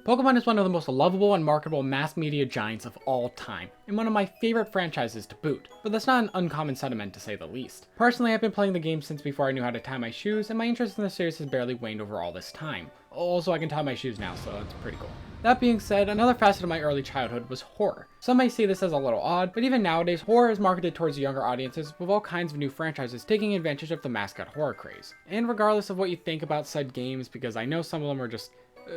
Pokemon is one of the most lovable and marketable mass media giants of all time, and one of my favorite franchises to boot, but that's not an uncommon sentiment to say the least. Personally, I've been playing the game since before I knew how to tie my shoes, and my interest in the series has barely waned over all this time. Also, I can tie my shoes now, so that's pretty cool. That being said, another facet of my early childhood was horror. Some may see this as a little odd, but even nowadays, horror is marketed towards younger audiences, with all kinds of new franchises taking advantage of the mascot horror craze. And regardless of what you think about said games, because I know some of them are just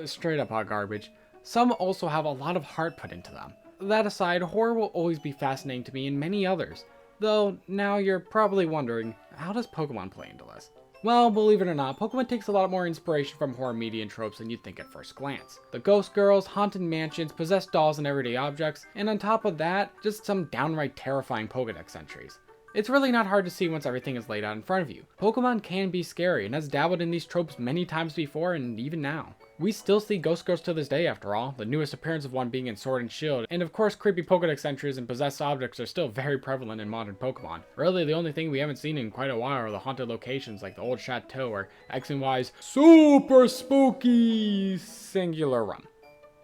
straight up hot garbage, some also have a lot of heart put into them. That aside, horror will always be fascinating to me and many others. Though, now you're probably wondering, how does Pokemon play into this? Well, believe it or not, Pokemon takes a lot more inspiration from horror media and tropes than you'd think at first glance. The ghost girls, haunted mansions, possessed dolls and everyday objects, and on top of that, just some downright terrifying Pokédex entries. It's really not hard to see once everything is laid out in front of you. Pokemon can be scary and has dabbled in these tropes many times before and even now. We still see ghost girls to this day after all, the newest appearance of one being in Sword and Shield, and of course creepy Pokédex entries and possessed objects are still very prevalent in modern Pokemon. Really, the only thing we haven't seen in quite a while are the haunted locations like the old chateau or X and Y's super spooky singular run.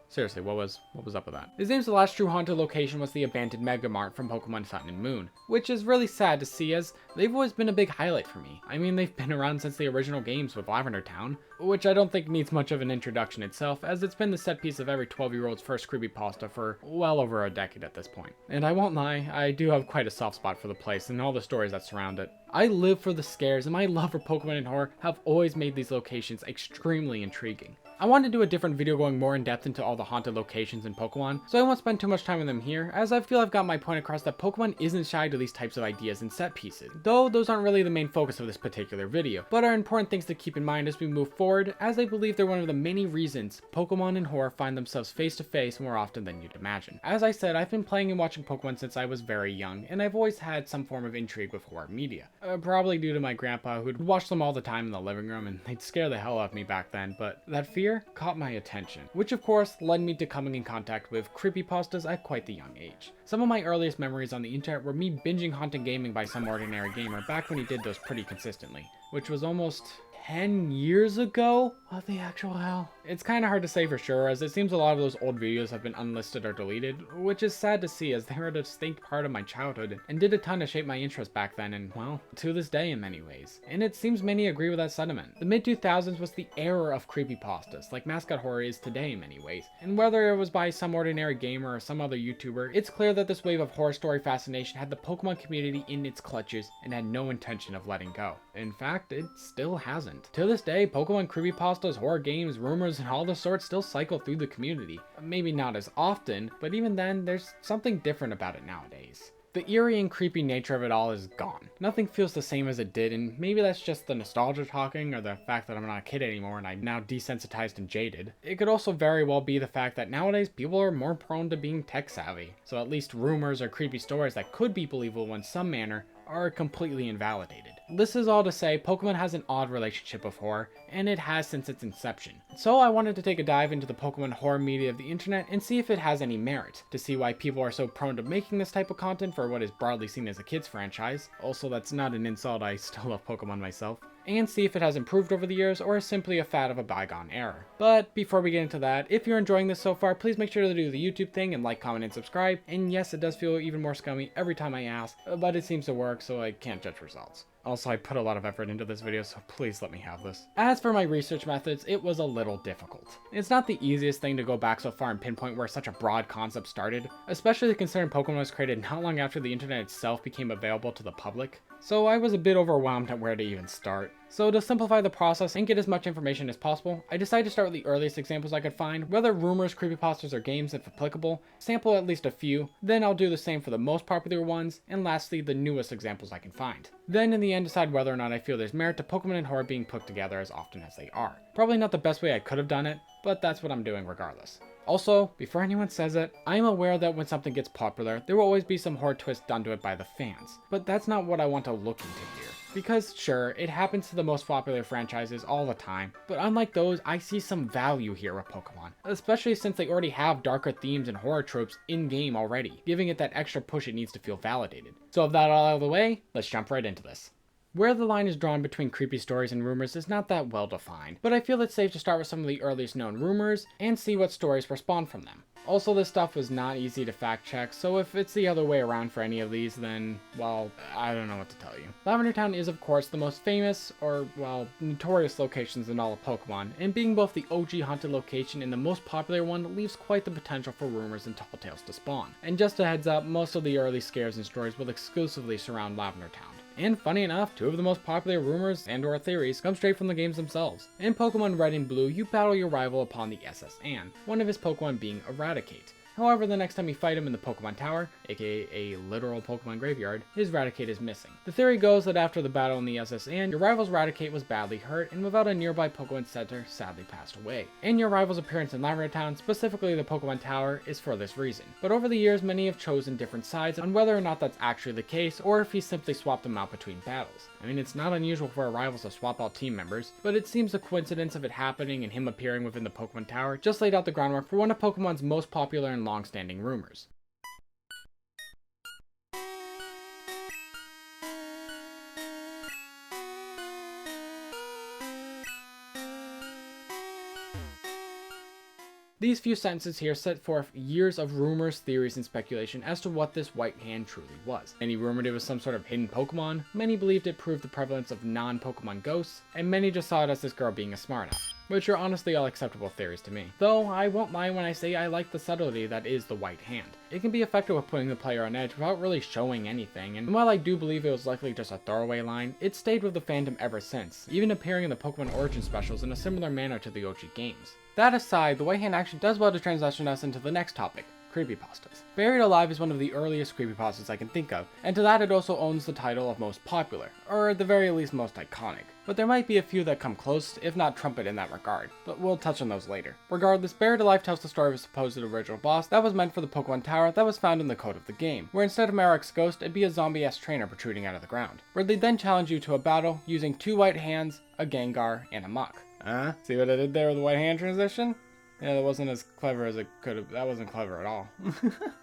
Seriously, what was up with that? It seems the last true haunted location was the abandoned Mega Mart from Pokemon Sun and Moon, which is really sad to see as they've always been a big highlight for me. I mean, they've been around since the original games with Lavender Town, which I don't think needs much of an introduction itself, as it's been the set piece of every 12-year-old's first creepypasta for well over a decade at this point. And I won't lie, I do have quite a soft spot for the place and all the stories that surround it. I live for the scares, and my love for Pokemon and horror have always made these locations extremely intriguing. I want to do a different video going more in depth into all the haunted locations in Pokemon, so I won't spend too much time on them here, as I feel I've got my point across that Pokemon isn't shy to these types of ideas and set pieces, though those aren't really the main focus of this particular video, but are important things to keep in mind as we move forward, as I believe they're one of the many reasons Pokemon and horror find themselves face to face more often than you'd imagine. As I said, I've been playing and watching Pokemon since I was very young, and I've always had some form of intrigue with horror media. Probably due to my grandpa, who'd watch them all the time in the living room, and they'd scare the hell out of me back then, but that fear caught my attention, which of course led me to coming in contact with creepypastas at quite the young age. Some of my earliest memories on the internet were me binging Haunted Gaming by Some Ordinary Gamer back when he did those pretty consistently, which was almost 10 years ago? What the actual hell? It's kind of hard to say for sure, as it seems a lot of those old videos have been unlisted or deleted, which is sad to see as they were a distinct part of my childhood and did a ton to shape my interest back then and, well, to this day in many ways. And it seems many agree with that sentiment. The mid-2000s was the era of creepypastas, like mascot horror is today in many ways, and whether it was by Some Ordinary Gamer or some other YouTuber, it's clear that this wave of horror story fascination had the Pokemon community in its clutches and had no intention of letting go. In fact, it still hasn't. To this day, Pokemon creepypastas, horror games, rumors, and all the sorts still cycle through the community. Maybe not as often, but even then, there's something different about it nowadays. The eerie and creepy nature of it all is gone. Nothing feels the same as it did, and maybe that's just the nostalgia talking or the fact that I'm not a kid anymore and I'm now desensitized and jaded. It could also very well be the fact that nowadays people are more prone to being tech savvy, so at least rumors or creepy stories that could be believable in some manner are completely invalidated. This is all to say, Pokemon has an odd relationship with horror, and it has since its inception. So I wanted to take a dive into the Pokemon horror media of the internet and see if it has any merit, to see why people are so prone to making this type of content for what is broadly seen as a kids franchise. Also, that's not an insult, I still love Pokemon myself. And see if it has improved over the years or is simply a fad of a bygone era. But before we get into that, if you're enjoying this so far, please make sure to do the YouTube thing and like, comment, and subscribe. And yes, it does feel even more scummy every time I ask, but it seems to work, so I can't judge results. Also, I put a lot of effort into this video, so please let me have this. As for my research methods, it was a little difficult. It's not the easiest thing to go back so far and pinpoint where such a broad concept started, especially considering Pokemon was created not long after the internet itself became available to the public. So I was a bit overwhelmed at where to even start. So to simplify the process and get as much information as possible, I decided to start with the earliest examples I could find, whether rumors, creepypastas, or games if applicable, sample at least a few, then I'll do the same for the most popular ones, and lastly the newest examples I can find. Then in the end decide whether or not I feel there's merit to Pokemon and horror being put together as often as they are. Probably not the best way I could have done it, but that's what I'm doing regardless. Also, before anyone says it, I am aware that when something gets popular, there will always be some horror twist done to it by the fans, but that's not what I want to look into here. Because sure, it happens to the most popular franchises all the time, but unlike those, I see some value here with Pokemon, especially since they already have darker themes and horror tropes in-game already, giving it that extra push it needs to feel validated. So with that all out of the way, let's jump right into this. Where the line is drawn between creepy stories and rumors is not that well defined, but I feel it's safe to start with some of the earliest known rumors and see what stories were spawned from them. Also, this stuff was not easy to fact check, so if it's the other way around for any of these, then, well, I don't know what to tell you. Lavender Town is, of course, the most famous, or, well, notorious locations in all of Pokemon, and being both the OG haunted location and the most popular one leaves quite the potential for rumors and tall tales to spawn. And just a heads up, most of the early scares and stories will exclusively surround Lavender Town. And funny enough, two of the most popular rumors and or theories come straight from the games themselves. In Pokemon Red and Blue, you battle your rival upon the SS Anne, one of his Pokemon being Eradicate. However, the next time you fight him in the Pokemon Tower, aka a literal Pokemon graveyard, his Raticate is missing. The theory goes that after the battle in the SS Anne, your rival's Raticate was badly hurt and without a nearby Pokemon Center, sadly passed away. And your rival's appearance in Lavender Town, specifically the Pokemon Tower, is for this reason. But over the years, many have chosen different sides on whether or not that's actually the case, or if he simply swapped them out between battles. I mean, it's not unusual for rivals to swap out team members, but it seems the coincidence of it happening and him appearing within the Pokemon Tower just laid out the groundwork for one of Pokemon's most popular and long-standing rumors. These few sentences here set forth years of rumors, theories, and speculation as to what this white hand truly was. Many rumored it was some sort of hidden Pokemon, many believed it proved the prevalence of non-Pokemon ghosts, and many just saw it as this girl being a smartass, which are honestly all acceptable theories to me. Though, I won't lie when I say I like the subtlety that is the white hand. It can be effective with putting the player on edge without really showing anything, and while I do believe it was likely just a throwaway line, it stayed with the fandom ever since, even appearing in the Pokemon Origin specials in a similar manner to the OG games. That aside, the white hand actually does well to transition us into the next topic, creepypastas. Buried Alive is one of the earliest creepypastas I can think of, and to that it also owns the title of most popular, or at the very least most iconic. But there might be a few that come close, if not trumpet in that regard, but we'll touch on those later. Regardless, Buried Alive tells the story of a supposed original boss that was meant for the Pokemon Tower that was found in the code of the game, where instead of Marik's ghost, it'd be a zombie-esque trainer protruding out of the ground, where they then challenge you to a battle using 2 white hands, a Gengar, and a Mach. See what I did there with the white hand transition? Yeah, that wasn't as clever as it could have. That wasn't clever at all.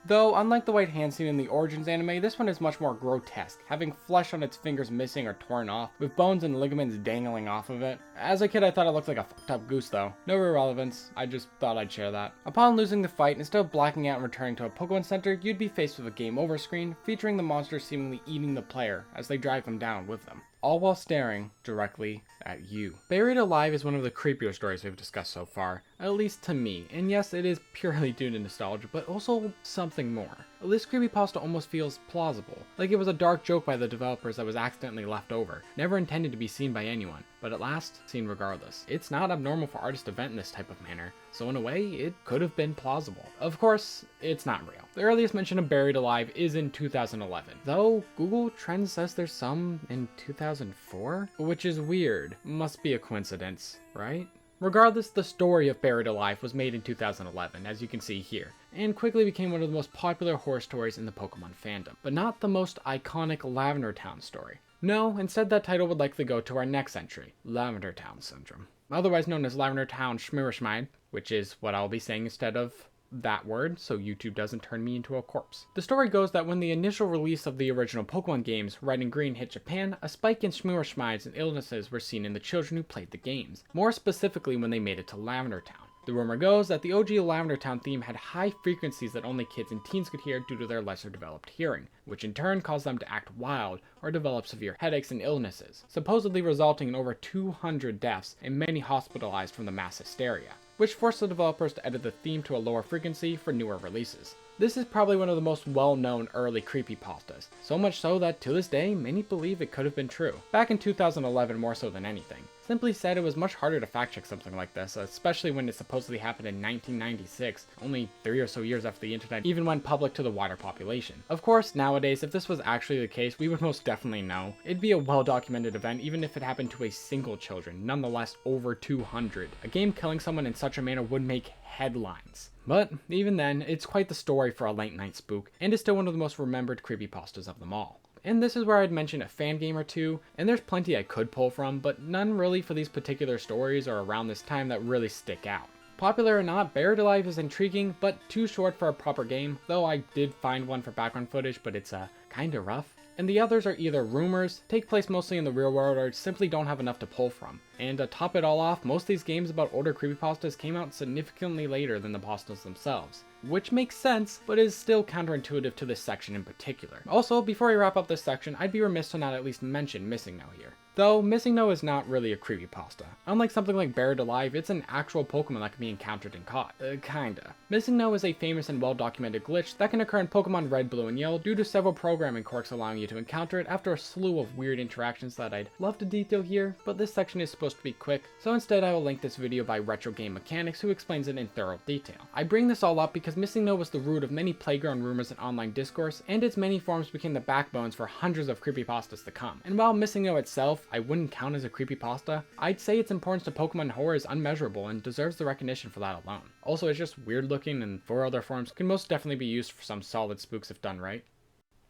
Though, unlike the white hand seen in the Origins anime, this one is much more grotesque, having flesh on its fingers missing or torn off, with bones and ligaments dangling off of it. As a kid, I thought it looked like a fucked up goose though. No real relevance, I just thought I'd share that. Upon losing the fight, instead of blacking out and returning to a Pokemon Center, you'd be faced with a game over screen, featuring the monsters seemingly eating the player as they drive them down with them, all while staring directly at you. Buried Alive is one of the creepier stories we've discussed so far, at least to me, and yes, it is purely due to nostalgia, but also something more. This creepypasta almost feels plausible, like it was a dark joke by the developers that was accidentally left over, never intended to be seen by anyone, but at last, seen regardless. It's not abnormal for artists to vent in this type of manner, so in a way, it could have been plausible. Of course, it's not real. The earliest mention of Buried Alive is in 2011, though Google Trends says there's some in 2004, which is weird. Must be a coincidence, right? Regardless, the story of Buried Alive was made in 2011, as you can see here, and quickly became one of the most popular horror stories in the Pokemon fandom, but not the most iconic Lavender Town story. No, instead that title would likely go to our next entry, Lavender Town Syndrome, otherwise known as Lavender Town Schmierschmeid, which is what I'll be saying instead of that word, so YouTube doesn't turn me into a corpse. The story goes that when the initial release of the original Pokemon games, Red and Green, hit Japan, a spike in Schmierschmeids and illnesses were seen in the children who played the games, more specifically when they made it to Lavender Town. The rumor goes that the OG Lavender Town theme had high frequencies that only kids and teens could hear due to their lesser developed hearing, which in turn caused them to act wild or develop severe headaches and illnesses, supposedly resulting in over 200 deaths and many hospitalized from the mass hysteria, which forced the developers to edit the theme to a lower frequency for newer releases. This is probably one of the most well-known early creepypastas, so much so that to this day, many believe it could have been true. Back in 2011 more so than anything. Simply said, it was much harder to fact-check something like this, especially when it supposedly happened in 1996, only 3 or so years after the internet even went public to the wider population. Of course, nowadays, if this was actually the case, we would most definitely know. It'd be a well-documented event even if it happened to a single children, nonetheless over 200. A game killing someone in such a manner would make headlines. But even then, it's quite the story for a late night spook, and is still one of the most remembered creepypastas of them all. And this is where I'd mention a fan game or two, and there's plenty I could pull from, but none really for these particular stories or around this time that really stick out. Popular or not, Buried Alive is intriguing, but too short for a proper game, though I did find one for background footage, but it's kinda rough. and the others are either rumors, take place mostly in the real world, or simply don't have enough to pull from. And to top it all off, most of these games about older creepypastas came out significantly later than the pastas themselves, which makes sense, but is still counterintuitive to this section in particular. Also, before we wrap up this section, I'd be remiss to not at least mention Missing No here. Though, Missing No is not really a creepypasta. Unlike something like Buried Alive, it's an actual Pokemon that can be encountered and caught. Kinda. Missing No is a famous and well-documented glitch that can occur in Pokemon Red, Blue, and Yellow due to several programming quirks allowing you to encounter it after a slew of weird interactions that I'd love to detail here, but this section is supposed to be quick, so instead I will link this video by Retro Game Mechanics, who explains it in thorough detail. I bring this all up because Missing No was the root of many playground rumors and online discourse, and its many forms became the backbones for hundreds of creepypastas to come. And while Missing No itself I wouldn't count as a creepypasta, I'd say its importance to Pokemon horror is unmeasurable and deserves the recognition for that alone. Also, it's just weird looking, and 4 other forms can most definitely be used for some solid spooks if done right.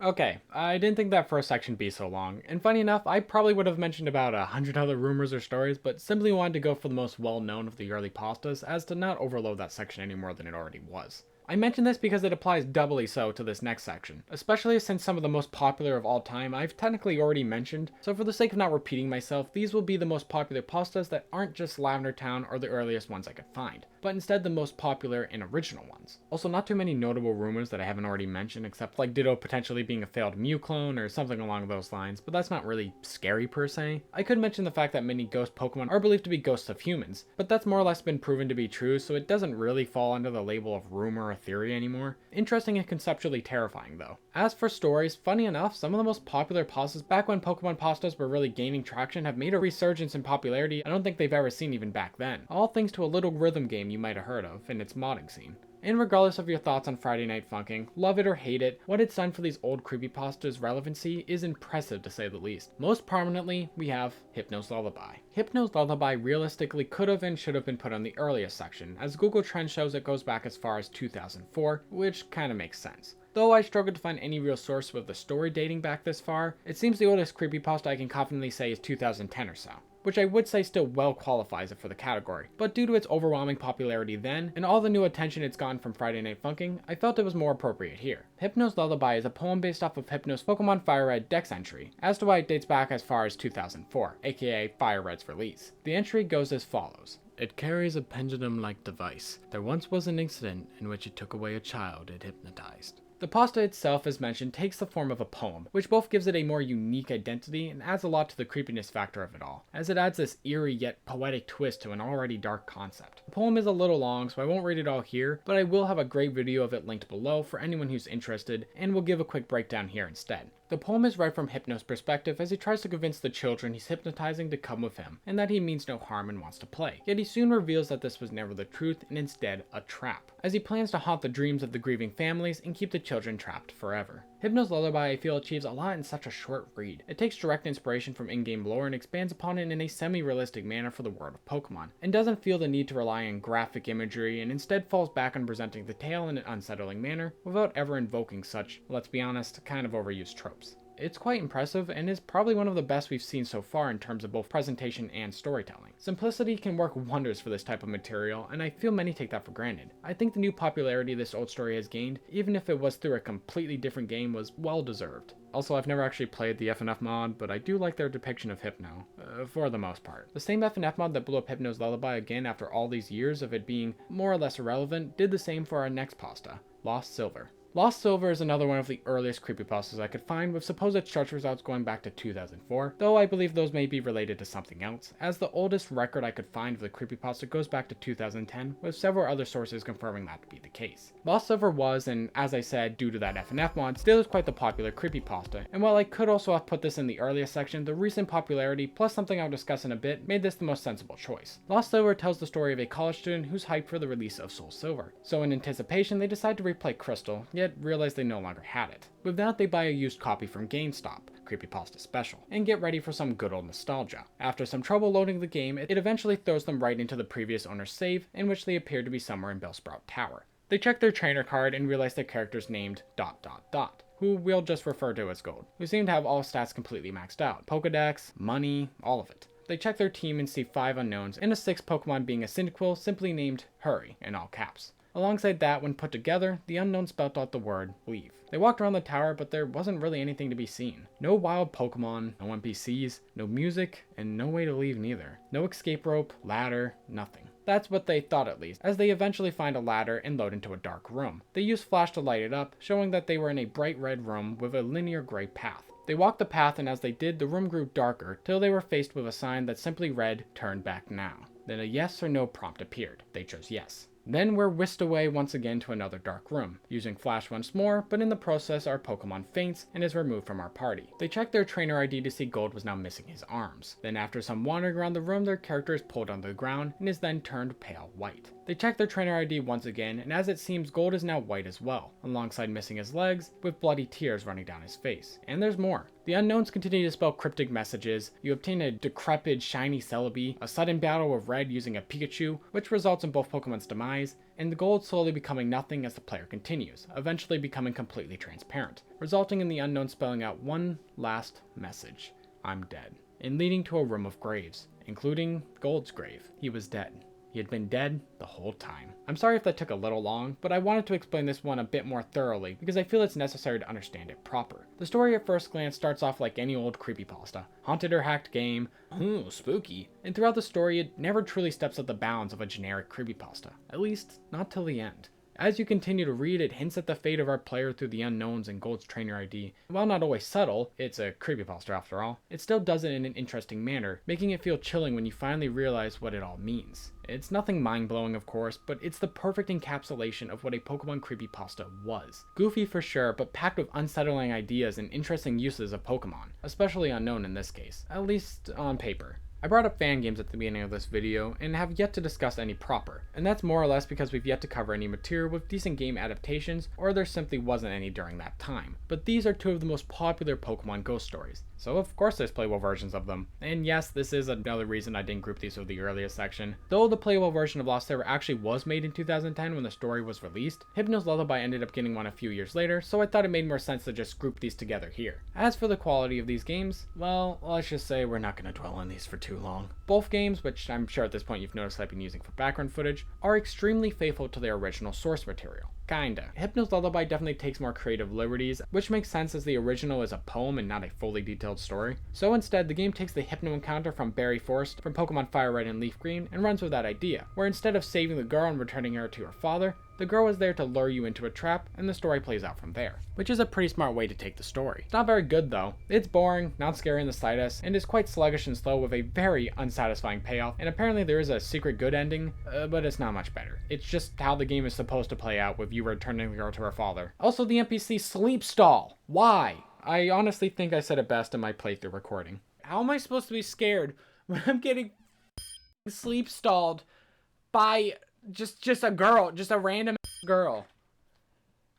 Okay, I didn't think that first section would be so long, and funny enough, I probably would have mentioned about 100 other rumors or stories, but simply wanted to go for the most well-known of the early pastas as to not overload that section any more than it already was. I mention this because it applies doubly so to this next section, especially since some of the most popular of all time I've technically already mentioned, so for the sake of not repeating myself, these will be the most popular pastas that aren't just Lavender Town or the earliest ones I could find, but instead the most popular and original ones. Also, not too many notable rumors that I haven't already mentioned, except like Ditto potentially being a failed Mew clone or something along those lines, but that's not really scary per se. I could mention the fact that many ghost Pokemon are believed to be ghosts of humans, but that's more or less been proven to be true, so it doesn't really fall under the label of rumor or theory anymore. Interesting and conceptually terrifying though. As for stories, funny enough, some of the most popular pastas back when Pokemon pastas were really gaining traction have made a resurgence in popularity I don't think they've ever seen even back then. All thanks to a little rhythm game you might have heard of in its modding scene. And regardless of your thoughts on Friday Night Funkin', love it or hate it, what it's done for these old creepypastas' relevancy is impressive to say the least. Most prominently, we have Hypno's Lullaby. Hypno's Lullaby realistically could have and should have been put on the earliest section, as Google Trends shows it goes back as far as 2004, which kinda makes sense. Though I struggled to find any real source with the story dating back this far, it seems the oldest creepypasta I can confidently say is 2010 or so, which I would say still well qualifies it for the category, but due to its overwhelming popularity then, and all the new attention it's gotten from Friday Night Funkin', I felt it was more appropriate here. Hypno's Lullaby is a poem based off of Hypno's Pokemon Fire Red Dex entry, as to why it dates back as far as 2004, aka Fire Red's release. The entry goes as follows. It carries a pendulum-like device. There once was an incident in which it took away a child it hypnotized. The pasta itself, as mentioned, takes the form of a poem, which both gives it a more unique identity and adds a lot to the creepiness factor of it all, as it adds this eerie yet poetic twist to an already dark concept. The poem is a little long, so I won't read it all here, but I will have a great video of it linked below for anyone who's interested, and will give a quick breakdown here instead. The poem is read from Hypno's perspective as he tries to convince the children he's hypnotizing to come with him, and that he means no harm and wants to play. Yet he soon reveals that this was never the truth and instead a trap, as he plans to haunt the dreams of the grieving families and keep the children trapped forever. Hypno's Lullaby I feel achieves a lot in such a short read. It takes direct inspiration from in-game lore and expands upon it in a semi-realistic manner for the world of Pokemon, and doesn't feel the need to rely on graphic imagery and instead falls back on presenting the tale in an unsettling manner without ever invoking such, let's be honest, kind of overused tropes. It's quite impressive and is probably one of the best we've seen so far in terms of both presentation and storytelling. Simplicity can work wonders for this type of material, and I feel many take that for granted. I think the new popularity this old story has gained, even if it was through a completely different game, was well deserved. Also, I've never actually played the FNF mod, but I do like their depiction of Hypno, for the most part. The same FNF mod that blew up Hypno's Lullaby again after all these years of it being more or less irrelevant did the same for our next pasta, Lost Silver. Lost Silver is another one of the earliest creepypastas I could find, with supposed search results going back to 2004, though I believe those may be related to something else, as the oldest record I could find of the creepypasta goes back to 2010, with several other sources confirming that to be the case. Lost Silver was, and as I said, due to that FNF mod, still is quite the popular creepypasta, and while I could also have put this in the earliest section, the recent popularity, plus something I'll discuss in a bit, made this the most sensible choice. Lost Silver tells the story of a college student who's hyped for the release of Soul Silver, so in anticipation they decide to replay Crystal, yet realize they no longer had it. With that, they buy a used copy from GameStop, Creepypasta Special, and get ready for some good old nostalgia. After some trouble loading the game, it eventually throws them right into the previous owner's save, in which they appear to be somewhere in Bellsprout Tower. They check their trainer card and realize their character's named ... who we'll just refer to as Gold, who seem to have all stats completely maxed out. Pokedex, money, all of it. They check their team and see 5 unknowns, and a 6th Pokemon being a Cyndaquil simply named Hurry in all caps. Alongside that, when put together, the unknown spelt out the word leave. They walked around the tower, but there wasn't really anything to be seen. No wild Pokemon, no NPCs, no music, and no way to leave neither. No escape rope, ladder, nothing. That's what they thought at least, as they eventually find a ladder and load into a dark room. They use flash to light it up, showing that they were in a bright red room with a linear gray path. They walked the path, and as they did, the room grew darker, till they were faced with a sign that simply read, "Turn back now." Then a yes or no prompt appeared. They chose yes. Then we're whisked away once again to another dark room, using flash once more, but in the process our Pokemon faints and is removed from our party. They check their trainer ID to see Gold was now missing his arms. Then after some wandering around the room, their character is pulled onto the ground and is then turned pale white. They check their trainer ID once again, and as it seems, Gold is now white as well, alongside missing his legs, with bloody tears running down his face. And there's more. The unknowns continue to spell cryptic messages. You obtain a decrepit shiny Celebi, a sudden battle with Red using a Pikachu, which results in both Pokemon's demise, and the Gold slowly becoming nothing as the player continues, eventually becoming completely transparent, resulting in the unknown spelling out one last message: "I'm dead," and leading to a room of graves, including Gold's grave. He was dead. He had been dead the whole time. I'm sorry if that took a little long, but I wanted to explain this one a bit more thoroughly because I feel it's necessary to understand it proper. The story at first glance starts off like any old creepypasta. Haunted or hacked game, ooh, spooky. And throughout the story, it never truly steps out the bounds of a generic creepypasta. At least, not till the end. As you continue to read, it hints at the fate of our player through the unknowns and Gold's trainer ID. While not always subtle, it's a creepypasta after all, it still does it in an interesting manner, making it feel chilling when you finally realize what it all means. It's nothing mind-blowing, of course, but it's the perfect encapsulation of what a Pokemon creepypasta was. Goofy for sure, but packed with unsettling ideas and interesting uses of Pokemon, especially unknown in this case, at least on paper. I brought up fan games at the beginning of this video, and have yet to discuss any proper, and that's more or less because we've yet to cover any material with decent game adaptations, or there simply wasn't any during that time. But these are two of the most popular Pokemon ghost stories, so of course there's playable versions of them. And yes, this is another reason I didn't group these with the earliest section. Though the playable version of Lost Silver actually was made in 2010 when the story was released, Hypno's Lullaby ended up getting one a few years later, so I thought it made more sense to just group these together here. As for the quality of these games, well, let's just say we're not going to dwell on these for too long. Both games, which I'm sure at this point you've noticed I've been using for background footage, are extremely faithful to their original source material. Kinda. Hypno's Lullaby definitely takes more creative liberties, which makes sense as the original is a poem and not a fully detailed story. So instead, the game takes the Hypno encounter from Berry Forest from Pokemon Fire Red and Leaf Green and runs with that idea, where instead of saving the girl and returning her to her father, the girl is there to lure you into a trap, and the story plays out from there. Which is a pretty smart way to take the story. It's not very good though. It's boring, not scary in the slightest, and is quite sluggish and slow with a very unsatisfying payoff, and apparently there is a secret good ending, but it's not much better. It's just how the game is supposed to play out with you returning the girl to her father. Also, the NPC sleep stall. Why? I honestly think I said it best in my playthrough recording. How am I supposed to be scared when I'm getting sleep stalled by just a girl, just a random girl?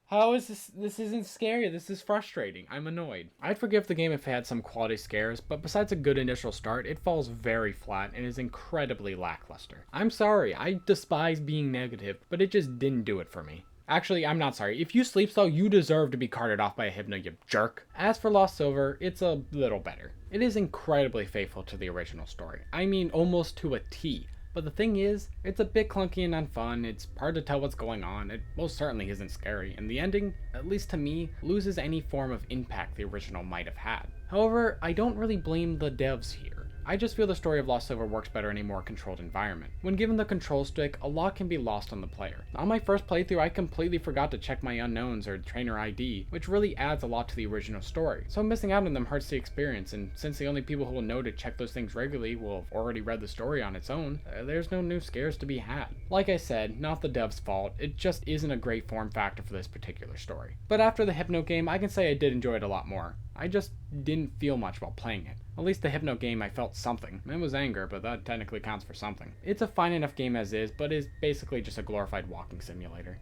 How is this? This isn't scary. This is frustrating. I'm annoyed. I'd forgive the game if it had some quality scares, but besides a good initial start, it falls very flat and is incredibly lackluster. I'm sorry. I despise being negative, but it just didn't do it for me. Actually, I'm not sorry. If you sleep stall, you deserve to be carted off by a Hypno, you jerk. As for Lost Silver, it's a little better. It is incredibly faithful to the original story. I mean, almost to a T. But the thing is, it's a bit clunky and unfun, it's hard to tell what's going on, it most certainly isn't scary, and the ending, at least to me, loses any form of impact the original might have had. However, I don't really blame the devs here. I just feel the story of Lost Silver works better in a more controlled environment. When given the control stick, a lot can be lost on the player. On my first playthrough, I completely forgot to check my unknowns or trainer ID, which really adds a lot to the original story. So missing out on them hurts the experience, and since the only people who will know to check those things regularly will have already read the story on its own, there's no new scares to be had. Like I said, not the devs' fault, it just isn't a great form factor for this particular story. But after the Hypno game, I can say I did enjoy it a lot more. I just didn't feel much while playing it. At least the Hypno game I felt something. It was anger, but that technically counts for something. It's a fine enough game as is, but is basically just a glorified walking simulator.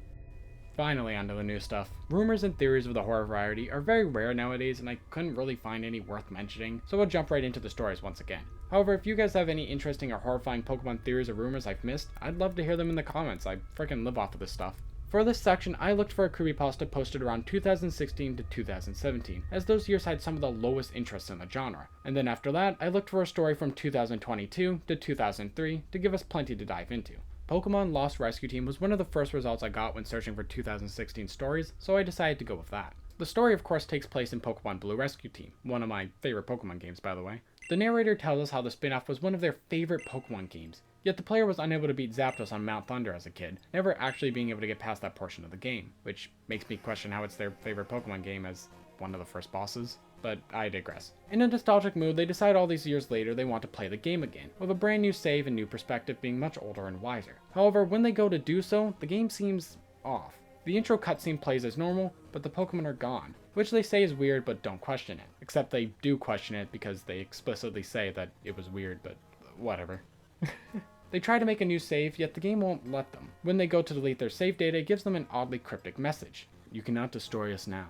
Finally, onto the new stuff. Rumors and theories of the horror variety are very rare nowadays, and I couldn't really find any worth mentioning, so we'll jump right into the stories once again. However, if you guys have any interesting or horrifying Pokemon theories or rumors I've missed, I'd love to hear them in the comments. I freaking live off of this stuff. For this section, I looked for a creepypasta posted around 2016 to 2017, as those years had some of the lowest interest in the genre. And then after that, I looked for a story from 2022 to 2003 to give us plenty to dive into. Pokemon Lost Rescue Team was one of the first results I got when searching for 2016 stories, so I decided to go with that. The story of course takes place in Pokemon Blue Rescue Team, one of my favorite Pokemon games by the way. The narrator tells us how the spin-off was one of their favorite Pokemon games, yet the player was unable to beat Zapdos on Mount Thunder as a kid, never actually being able to get past that portion of the game, which makes me question how it's their favorite Pokemon game as one of the first bosses. But I digress. In a nostalgic mood, they decide all these years later they want to play the game again, with a brand new save and new perspective being much older and wiser. However, when they go to do so, the game seems off. The intro cutscene plays as normal, but the Pokemon are gone, which they say is weird but don't question it. Except they do question it because they explicitly say that it was weird, but whatever. They try to make a new save, yet the game won't let them. When they go to delete their save data, it gives them an oddly cryptic message. You cannot destroy us now.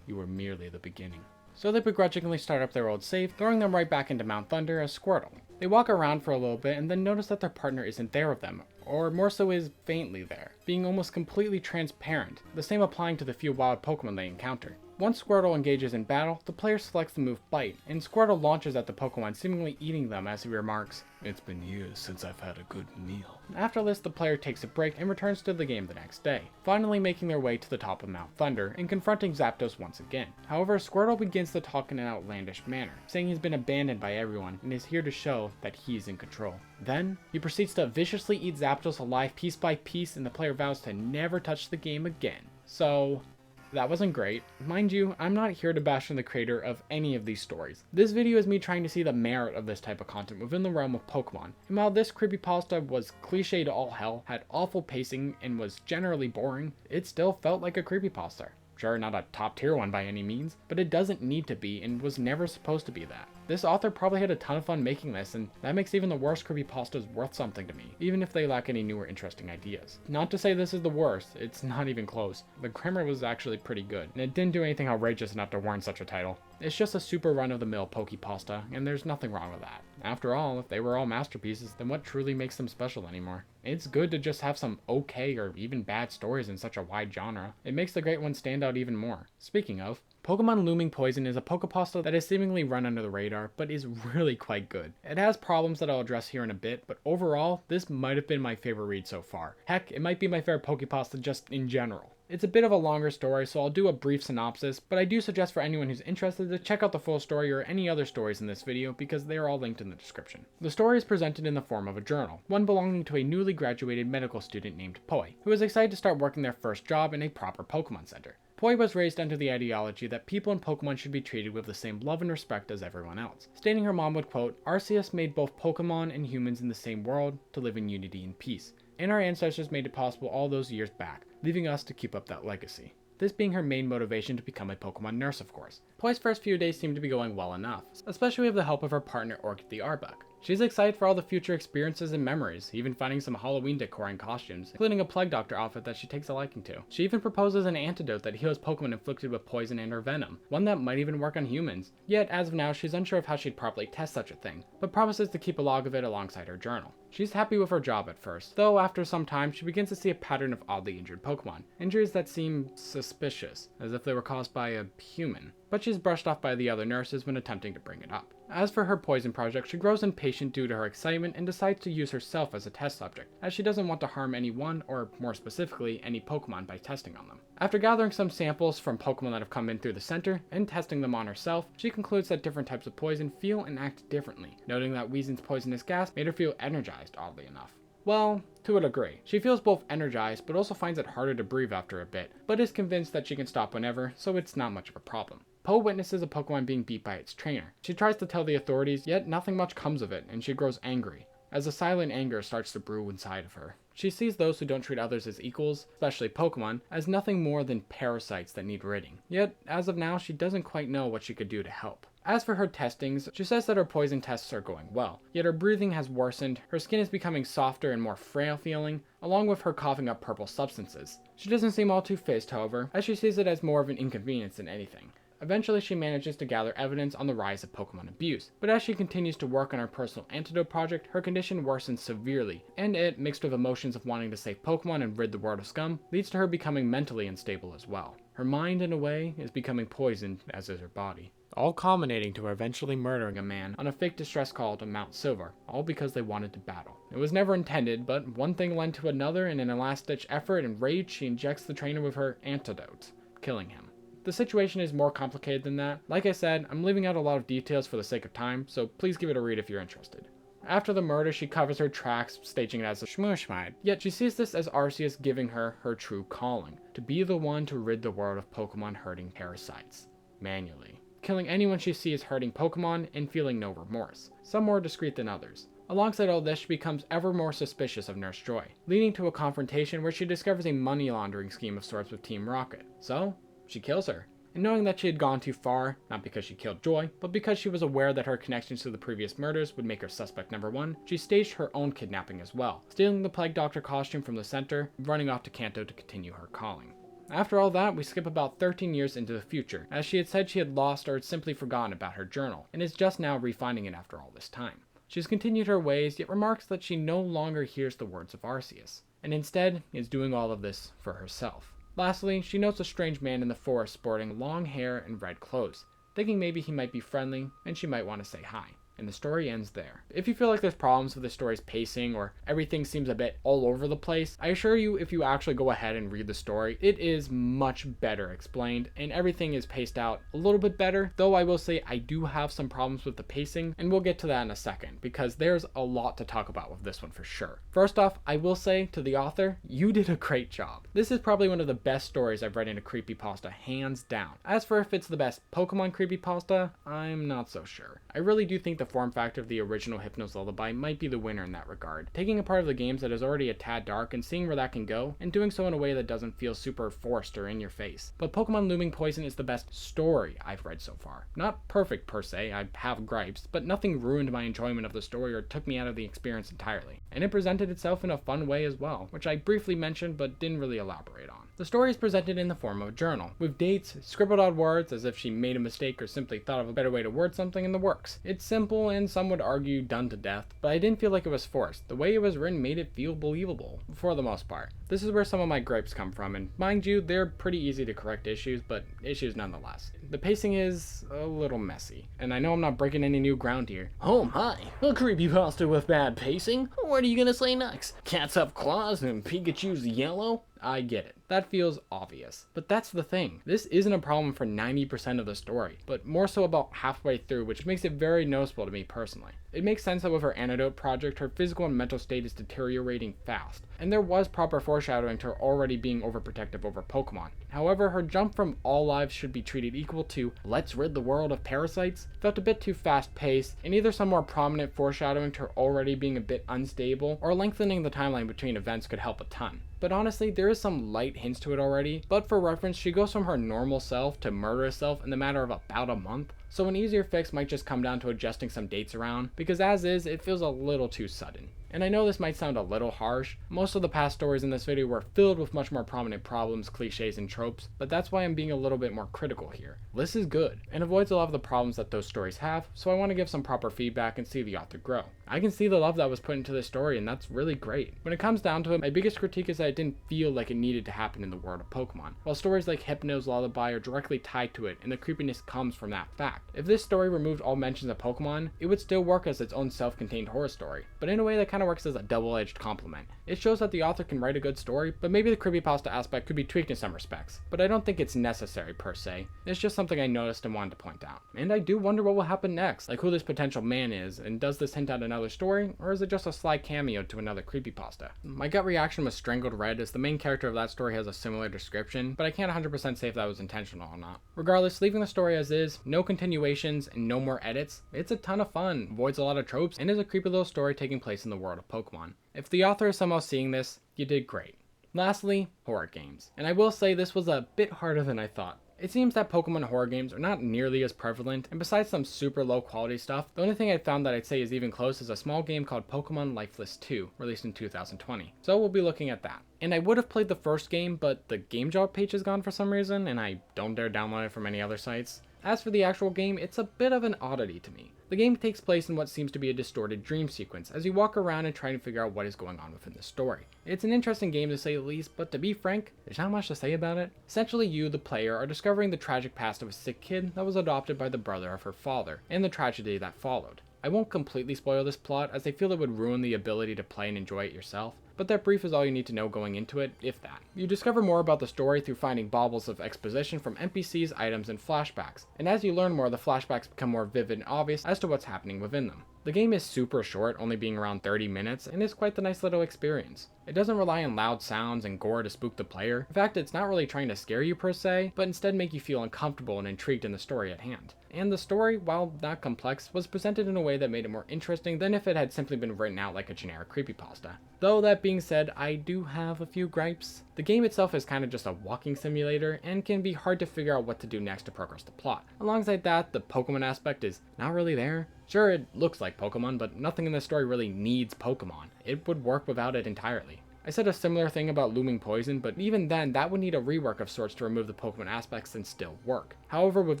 You are merely the beginning. So they begrudgingly start up their old save, throwing them right back into Mount Thunder as Squirtle. They walk around for a little bit and then notice that their partner isn't there with them, or more so is faintly there, being almost completely transparent, the same applying to the few wild Pokemon they encounter. Once Squirtle engages in battle, the player selects the move Bite, and Squirtle launches at the Pokemon, seemingly eating them as he remarks, "It's been years since I've had a good meal." After this, the player takes a break and returns to the game the next day, finally making their way to the top of Mount Thunder and confronting Zapdos once again. However, Squirtle begins to talk in an outlandish manner, saying he's been abandoned by everyone and is here to show that he's in control. Then, he proceeds to viciously eat Zapdos alive piece by piece, and the player vows to never touch the game again. So that wasn't great. Mind you, I'm not here to bash on the creator of any of these stories. This video is me trying to see the merit of this type of content within the realm of Pokemon. And while this creepypasta was cliche to all hell, had awful pacing, and was generally boring, it still felt like a creepypasta. Sure, not a top tier one by any means, but it doesn't need to be and was never supposed to be that. This author probably had a ton of fun making this, and that makes even the worst creepypastas worth something to me, even if they lack any new or interesting ideas. Not to say this is the worst, it's not even close. The grammar was actually pretty good, and it didn't do anything outrageous enough to warrant such a title. It's just a super run-of-the-mill Pokepasta, and there's nothing wrong with that. After all, if they were all masterpieces, then what truly makes them special anymore? It's good to just have some okay or even bad stories in such a wide genre. It makes the great ones stand out even more. Speaking of, Pokemon Looming Poison is a Pokepasta that is seemingly run under the radar, but is really quite good. It has problems that I'll address here in a bit, but overall, this might have been my favorite read so far. Heck, it might be my favorite Pokepasta just in general. It's a bit of a longer story, so I'll do a brief synopsis, but I do suggest for anyone who's interested to check out the full story or any other stories in this video because they are all linked in the description. The story is presented in the form of a journal, one belonging to a newly graduated medical student named Poi, who is excited to start working their first job in a proper Pokemon Center. Poi was raised under the ideology that people in Pokemon should be treated with the same love and respect as everyone else, stating her mom would quote, "Arceus made both Pokemon and humans in the same world to live in unity and peace, and our ancestors made it possible all those years back, leaving us to keep up that legacy." This being her main motivation to become a Pokemon nurse, of course. Poi's first few days seem to be going well enough, especially with the help of her partner Orchid the Arbok. She's excited for all the future experiences and memories, even finding some Halloween decor and costumes, including a Plague Doctor outfit that she takes a liking to. She even proposes an antidote that heals Pokemon inflicted with poison and or venom, one that might even work on humans. Yet, as of now, she's unsure of how she'd properly test such a thing, but promises to keep a log of it alongside her journal. She's happy with her job at first, though after some time she begins to see a pattern of oddly injured Pokemon, injuries that seem suspicious, as if they were caused by a human, but she's brushed off by the other nurses when attempting to bring it up. As for her poison project, she grows impatient due to her excitement and decides to use herself as a test subject, as she doesn't want to harm anyone, or more specifically, any Pokemon by testing on them. After gathering some samples from Pokemon that have come in through the center, and testing them on herself, she concludes that different types of poison feel and act differently, noting that Weezing's poisonous gas made her feel energized, oddly enough. Well, to a degree. She feels both energized, but also finds it harder to breathe after a bit, but is convinced that she can stop whenever, so it's not much of a problem. Poe witnesses a Pokemon being beat by its trainer. She tries to tell the authorities, yet nothing much comes of it, and she grows angry, as a silent anger starts to brew inside of her. She sees those who don't treat others as equals, especially Pokemon, as nothing more than parasites that need ridding. Yet, as of now, she doesn't quite know what she could do to help. As for her testings, she says that her poison tests are going well, yet her breathing has worsened, her skin is becoming softer and more frail feeling, along with her coughing up purple substances. She doesn't seem all too phased, however, as she sees it as more of an inconvenience than anything. Eventually, she manages to gather evidence on the rise of Pokemon abuse, but as she continues to work on her personal antidote project, her condition worsens severely, and it, mixed with emotions of wanting to save Pokemon and rid the world of scum, leads to her becoming mentally unstable as well. Her mind, in a way, is becoming poisoned, as is her body. all culminating to her eventually murdering a man on a fake distress call to Mount Silver, all because they wanted to battle. It was never intended, but one thing led to another, and in a last-ditch effort and rage, she injects the trainer with her antidote, killing him. The situation is more complicated than that. Like I said, I'm leaving out a lot of details for the sake of time, so please give it a read if you're interested. After the murder, she covers her tracks, staging it as a shmushmide. Yet she sees this as Arceus giving her her true calling, to be the one to rid the world of Pokemon hurting parasites, manually. Killing anyone she sees hurting Pokemon and feeling no remorse, some more discreet than others. Alongside all this, she becomes ever more suspicious of Nurse Joy, leading to a confrontation where she discovers a money laundering scheme of sorts with Team Rocket. So, she kills her. And knowing that she had gone too far, not because she killed Joy, but because she was aware that her connections to the previous murders would make her suspect number one, she staged her own kidnapping as well, stealing the Plague Doctor costume from the center, and running off to Kanto to continue her calling. After all that, we skip about 13 years into the future, as she had said she had lost or had simply forgotten about her journal, and is just now refinding it after all this time. She has continued her ways, yet remarks that she no longer hears the words of Arceus, and instead is doing all of this for herself. Lastly, she notes a strange man in the forest sporting long hair and red clothes, thinking maybe he might be friendly and she might want to say hi. And the story ends there. If you feel like there's problems with the story's pacing or everything seems a bit all over the place, I assure you if you actually go ahead and read the story, it is much better explained and everything is paced out a little bit better, though I will say I do have some problems with the pacing and we'll get to that in a second because there's a lot to talk about with this one for sure. First off, I will say to the author, you did a great job. This is probably one of the best stories I've read in a creepypasta, hands down. As for if it's the best Pokemon creepypasta, I'm not so sure. I really do think the form factor of the original Hypno's Lullaby might be the winner in that regard, taking a part of the games that is already a tad dark and seeing where that can go, and doing so in a way that doesn't feel super forced or in your face. But Pokemon Looming Poison is the best story I've read so far. Not perfect per se, I have gripes, but nothing ruined my enjoyment of the story or took me out of the experience entirely. And it presented itself in a fun way as well, which I briefly mentioned but didn't really elaborate on. The story is presented in the form of a journal, with dates, scribbled out words as if she made a mistake or simply thought of a better way to word something in the works. It's simple and some would argue done to death, but I didn't feel like it was forced. The way it was written made it feel believable, for the most part. This is where some of my gripes come from, and mind you, they're pretty easy to correct issues, but issues nonetheless. The pacing is a little messy, and I know I'm not breaking any new ground here. Oh my, a creepypasta with bad pacing? What are you gonna say next? Cats have claws and Pikachu's yellow? I get it. That feels obvious. But that's the thing. This isn't a problem for 90% of the story, but more so about halfway through, which makes it very noticeable to me personally. It makes sense that with her antidote project, her physical and mental state is deteriorating fast, and there was proper foreshadowing to her already being overprotective over Pokemon. However, her jump from all lives should be treated equal to let's rid the world of parasites felt a bit too fast-paced, and either some more prominent foreshadowing to her already being a bit unstable, or lengthening the timeline between events could help a ton. But honestly, there is some light hints to it already, but for reference, she goes from her normal self to murderous self in the matter of about a month, so an easier fix might just come down to adjusting some dates around, because as is, it feels a little too sudden. And I know this might sound a little harsh, most of the past stories in this video were filled with much more prominent problems, cliches, and tropes, but that's why I'm being a little bit more critical here. This is good, and avoids a lot of the problems that those stories have, so I want to give some proper feedback and see the author grow. I can see the love that was put into this story, and that's really great. When it comes down to it, my biggest critique is that it didn't feel like it needed to happen in the world of Pokemon, while stories like Hypno's Lullaby are directly tied to it, and the creepiness comes from that fact. If this story removed all mentions of Pokemon, it would still work as its own self-contained horror story, but in a way that kind of works as a double-edged compliment. It shows that the author can write a good story, but maybe the creepypasta aspect could be tweaked in some respects, but I don't think it's necessary per se. It's just something I noticed and wanted to point out. And I do wonder what will happen next, like who this potential man is, and does this hint at another story, or is it just a sly cameo to another creepypasta? My gut reaction was Strangled Red, as the main character of that story has a similar description, but I can't 100% say if that was intentional or not. Regardless, leaving the story as is, no continuations, and no more edits, it's a ton of fun, avoids a lot of tropes, and is a creepy little story taking place in the world of Pokemon. If the author is somehow seeing this, you did great. Lastly, horror games. And I will say this was a bit harder than I thought. It seems that Pokemon horror games are not nearly as prevalent, and besides some super low quality stuff, the only thing I found that I'd say is even close is a small game called Pokemon Lifeless 2, released in 2020. So we'll be looking at that. And I would have played the first game, but the game job page is gone for some reason, and I don't dare download it from any other sites. As for the actual game, it's a bit of an oddity to me. The game takes place in what seems to be a distorted dream sequence as you walk around and try to figure out what is going on within the story. It's an interesting game to say the least, but to be frank, there's not much to say about it. Essentially, you, the player, are discovering the tragic past of a sick kid that was adopted by the brother of her father, and the tragedy that followed. I won't completely spoil this plot, as I feel it would ruin the ability to play and enjoy it yourself, but that brief is all you need to know going into it, if that. You discover more about the story through finding baubles of exposition from NPCs, items, and flashbacks, and as you learn more, the flashbacks become more vivid and obvious as to what's happening within them. The game is super short, only being around 30 minutes, and is quite the nice little experience. It doesn't rely on loud sounds and gore to spook the player. In fact, it's not really trying to scare you per se, but instead make you feel uncomfortable and intrigued in the story at hand. And the story, while not complex, was presented in a way that made it more interesting than if it had simply been written out like a generic creepypasta. Though that being said, I do have a few gripes. The game itself is kind of just a walking simulator and can be hard to figure out what to do next to progress the plot. Alongside that, the Pokemon aspect is not really there. Sure, it looks like Pokemon, but nothing in the story really needs Pokemon. It would work without it entirely. I said a similar thing about Looming Poison, but even then, that would need a rework of sorts to remove the Pokemon aspects and still work. However, with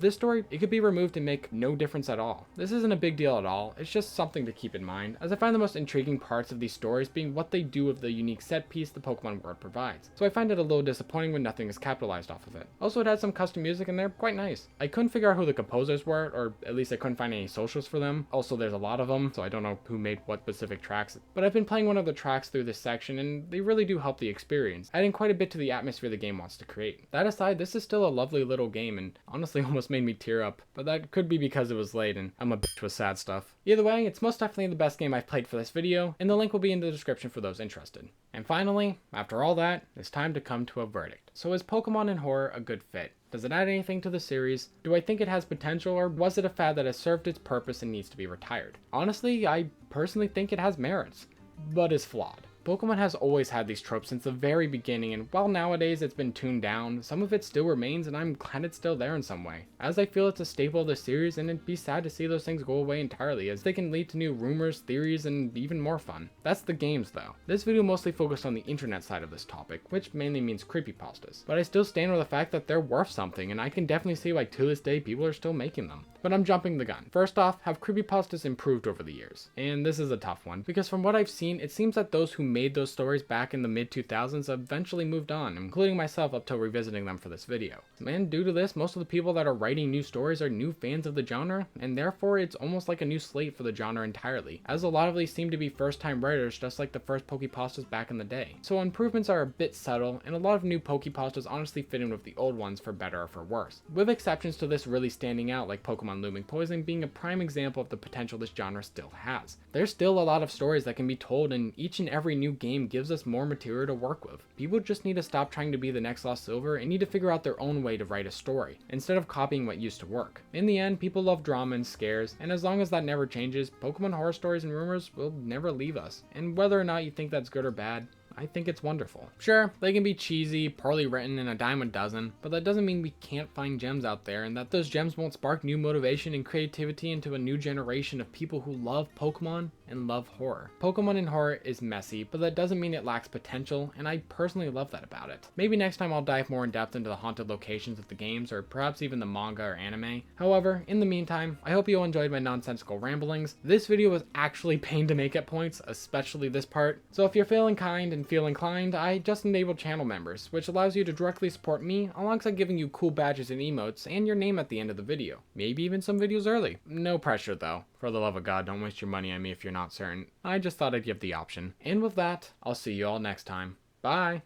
this story, it could be removed and make no difference at all. This isn't a big deal at all, it's just something to keep in mind, as I find the most intriguing parts of these stories being what they do with the unique set piece the Pokemon world provides. So I find it a little disappointing when nothing is capitalized off of it. Also, it had some custom music in there, quite nice. I couldn't figure out who the composers were, or at least I couldn't find any socials for them. Also, there's a lot of them, so I don't know who made what specific tracks, but I've been playing one of the tracks through this section, and they really do help the experience, adding quite a bit to the atmosphere the game wants to create. That aside, this is still a lovely little game and honestly almost made me tear up, but that could be because it was late and I'm a bitch with sad stuff. Either way, it's most definitely the best game I've played for this video, and the link will be in the description for those interested. And finally, after all that, it's time to come to a verdict. So is Pokemon in horror a good fit? Does it add anything to the series? Do I think it has potential, or was it a fad that has served its purpose and needs to be retired? Honestly, I personally think it has merits, but is flawed. Pokemon has always had these tropes since the very beginning, and while nowadays it's been tuned down, some of it still remains, and I'm glad it's still there in some way, as I feel it's a staple of the series, and it'd be sad to see those things go away entirely, as they can lead to new rumors, theories, and even more fun. That's the games though. This video mostly focused on the internet side of this topic, which mainly means creepypastas, but I still stand with the fact that they're worth something, and I can definitely see why to this day people are still making them. But I'm jumping the gun. First off, have creepypastas improved over the years? And this is a tough one, because from what I've seen, it seems that those who made those stories back in the mid-2000s eventually moved on, including myself up till revisiting them for this video. And due to this, most of the people that are writing new stories are new fans of the genre, and therefore it's almost like a new slate for the genre entirely, as a lot of these seem to be first-time writers just like the first Pokepastas back in the day. So improvements are a bit subtle, and a lot of new Pokepastas honestly fit in with the old ones for better or for worse, with exceptions to this really standing out, like Pokemon Looming Poison being a prime example of the potential this genre still has. There's still a lot of stories that can be told, and each and every new game gives us more material to work with. People just need to stop trying to be the next Lost Silver and need to figure out their own way to write a story, instead of copying what used to work. In the end, people love drama and scares, and as long as that never changes, Pokemon horror stories and rumors will never leave us. And whether or not you think that's good or bad, I think it's wonderful. Sure, they can be cheesy, poorly written, and a dime a dozen, but that doesn't mean we can't find gems out there, and that those gems won't spark new motivation and creativity into a new generation of people who love Pokemon and love horror. Pokemon in horror is messy, but that doesn't mean it lacks potential, and I personally love that about it. Maybe next time I'll dive more in depth into the haunted locations of the games, or perhaps even the manga or anime. However, in the meantime, I hope you all enjoyed my nonsensical ramblings. This video was actually pain to make at points, especially this part, so if you're feeling kind and feel inclined, I just enabled channel members, which allows you to directly support me alongside giving you cool badges and emotes and your name at the end of the video. Maybe even some videos early. No pressure though. For the love of God, don't waste your money on me if you're not certain. I just thought I'd give the option. And with that, I'll see you all next time. Bye!